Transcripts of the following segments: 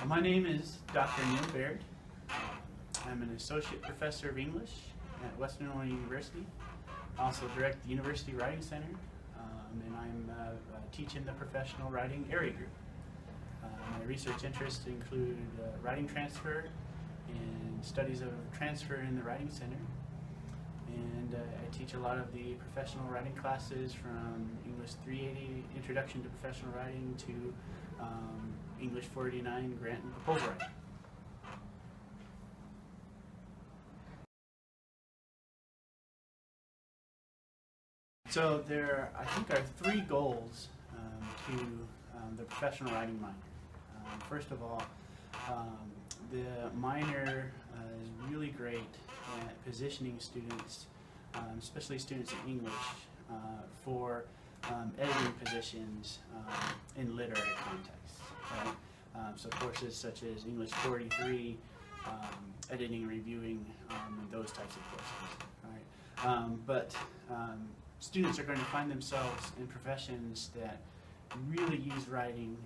My name is Dr. Neil Baird. I'm an associate professor of English at Western Illinois University. I also direct the University Writing Center, and I'm teaching the professional writing area group. My research interests include writing transfer and studies of transfer in the Writing Center. And I teach a lot of the professional writing classes from English 380, Introduction to Professional Writing, to English 489, Grant and Proposal Writing. So there, I think, are three goals to the professional writing minor. First of all, the minor is really great at positioning students, especially students in English, for editing positions in literary contexts. Right? So courses such as English 43, editing and reviewing, and those types of courses. Right? Students are going to find themselves in professions that really use writing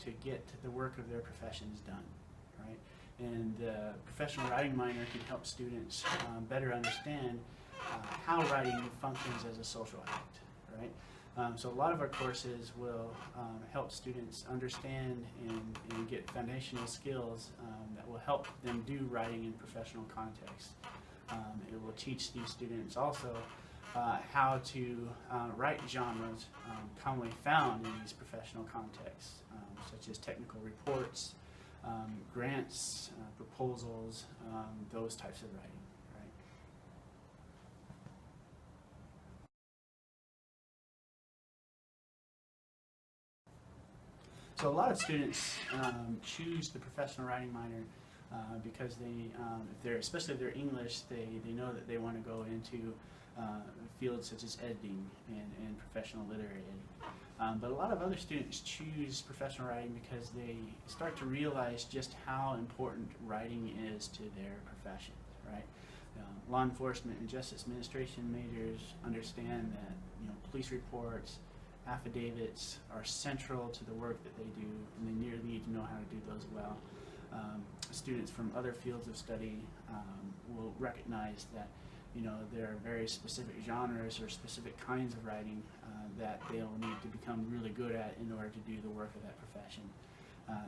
to get the work of their professions done. Right? And the professional writing minor can help students better understand how writing functions as a social act. Right? So a lot of our courses will help students understand and get foundational skills that will help them do writing in professional contexts. It will teach these students also how to write genres commonly found in these professional contexts, such as technical reports, grants, proposals, those types of writing. Right? So a lot of students choose the professional writing minor because especially if they're English, they know that they want to go into fields such as editing and professional literary editing. But a lot of other students choose professional writing because they start to realize just how important writing is to their profession. Right? Law enforcement and justice administration majors understand that police reports, affidavits are central to the work that they do, and they nearly need to know how to do those well. Students from other fields of study will recognize that there are very specific genres or specific kinds of writing that they'll need to become really good at in order to do the work of that profession.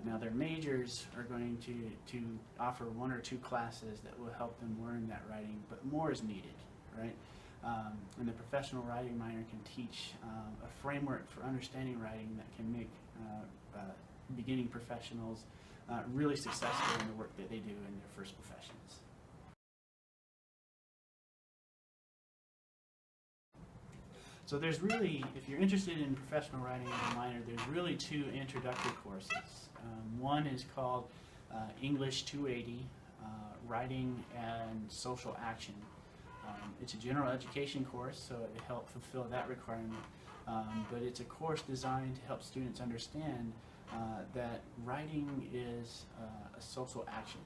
Now their majors are going to offer one or two classes that will help them learn that writing, but more is needed, right? And the professional writing minor can teach a framework for understanding writing that can make beginning professionals really successful in the work that they do in their first professions. So there's really, if you're interested in professional writing as a minor, there's really two introductory courses. One is called English 280, Writing and Social Action. It's a general education course, so it will help fulfill that requirement. But it's a course designed to help students understand that writing is a social action.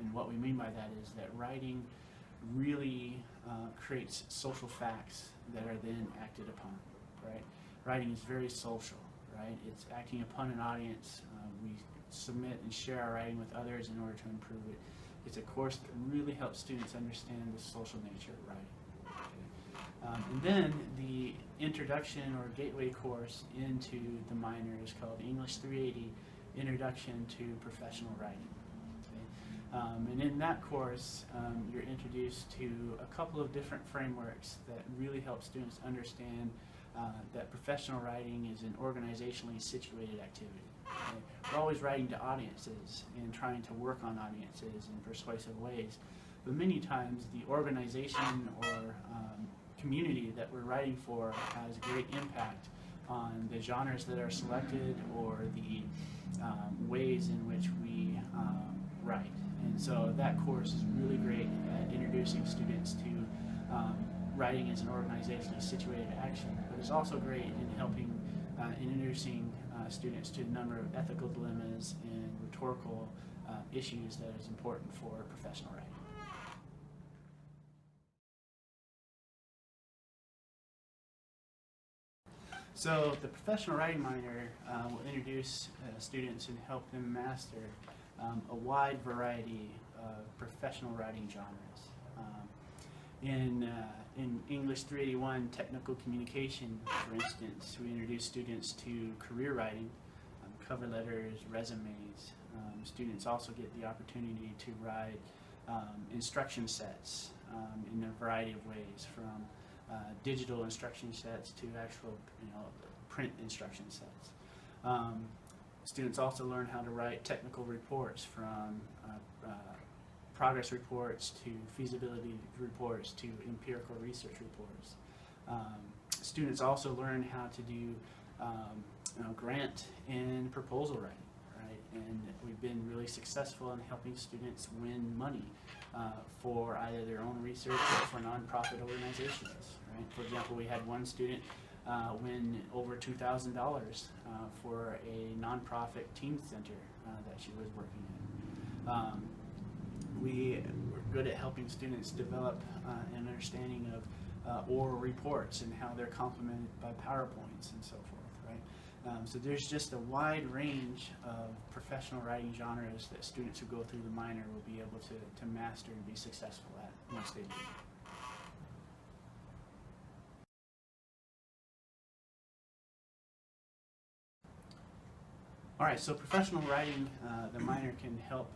And what we mean by that is that writing really creates social facts that are then acted upon. Right? Writing is very social. Right? It's acting upon an audience. We submit and share our writing with others in order to improve it. It's a course that really helps students understand the social nature of writing. Okay. And then the introduction or gateway course into the minor is called English 380, Introduction to Professional Writing. Okay. And in that course, you're introduced to a couple of different frameworks that really help students understand that professional writing is an organizationally situated activity. Okay. We're always writing to audiences and trying to work on audiences in persuasive ways, but many times the organization or community that we're writing for has great impact on the genres that are selected or the ways in which we write. And so that course is really great at introducing students to writing as an organizationally situated action, but it's also great in helping in introducing students to a number of ethical dilemmas and rhetorical issues that is important for professional writing. So the professional writing minor will introduce students and help them master a wide variety of professional writing genres. In English 381 technical communication, for instance, we introduce students to career writing, cover letters, resumes. Students also get the opportunity to write instruction sets in a variety of ways, from digital instruction sets to actual, print instruction sets. Students also learn how to write technical reports, from progress reports to feasibility reports to empirical research reports. Students also learn how to do grant and proposal writing. And we've been really successful in helping students win money for either their own research or for nonprofit organizations. Right? For example, we had one student win over $2,000 for a nonprofit teen center that she was working in. We were good at helping students develop an understanding of oral reports and how they're complemented by PowerPoints and so forth. So there's just a wide range of professional writing genres that students who go through the minor will be able to master and be successful at once they do. All right, so professional writing, the minor can help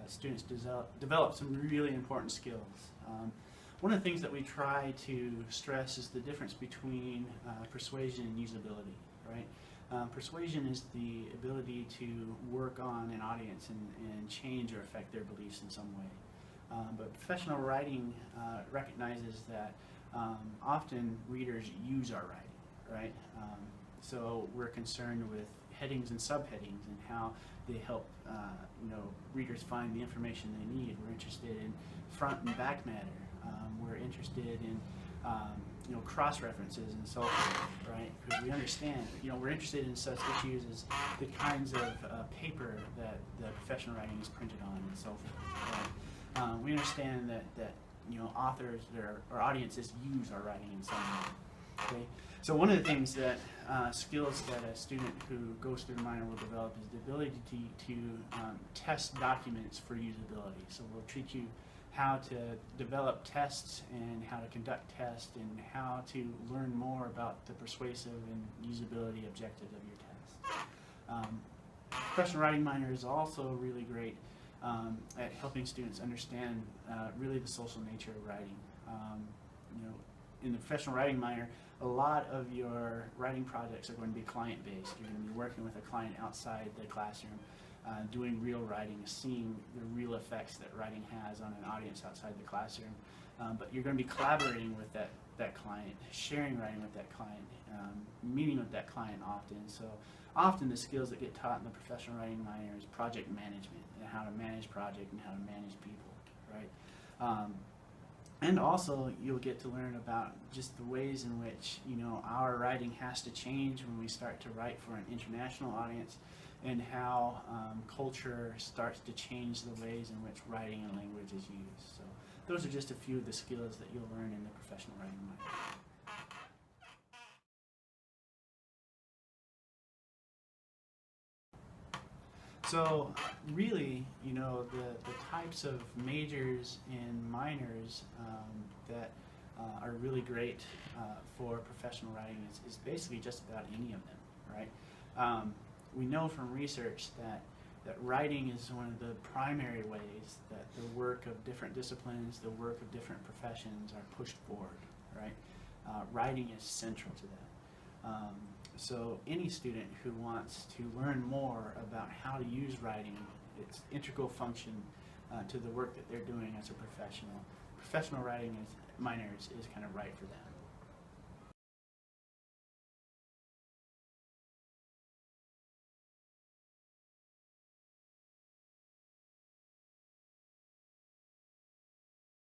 students develop some really important skills. One of the things that we try to stress is the difference between persuasion and usability, right? Persuasion is the ability to work on an audience and change or affect their beliefs in some way. But professional writing recognizes that often readers use our writing, right? So we're concerned with headings and subheadings and how they help readers find the information they need. We're interested in front and back matter. We're interested in cross references and so forth, right? Because we understand, we're interested in such issues as the kinds of paper that the professional writing is printed on and so forth. Right? We understand that authors or audiences use our writing in some way. Okay? So one of the things that skills that a student who goes through the minor will develop is the ability to test documents for usability. So we'll teach you how to develop tests and how to conduct tests and how to learn more about the persuasive and usability objectives of your test. Professional writing minor is also really great at helping students understand really the social nature of writing. In the professional writing minor, a lot of your writing projects are going to be client-based. You're going to be working with a client outside the classroom, doing real writing, seeing the real effects that writing has on an audience outside the classroom. But you're going to be collaborating with that client, sharing writing with that client, meeting with that client often. So often the skills that get taught in the professional writing minor is project management and how to manage project and how to manage people, right? And also you'll get to learn about just the ways in which our writing has to change when we start to write for an international audience, and how culture starts to change the ways in which writing and language is used. So those are just a few of the skills that you'll learn in the professional writing minor. So really, the types of majors and minors that are really great for professional writing is basically just about any of them, right? We know from research that writing is one of the primary ways that the work of different disciplines, the work of different professions are pushed forward, right? Writing is central to that. So any student who wants to learn more about how to use writing, its integral function to the work that they're doing as a professional writing minor is kind of right for them.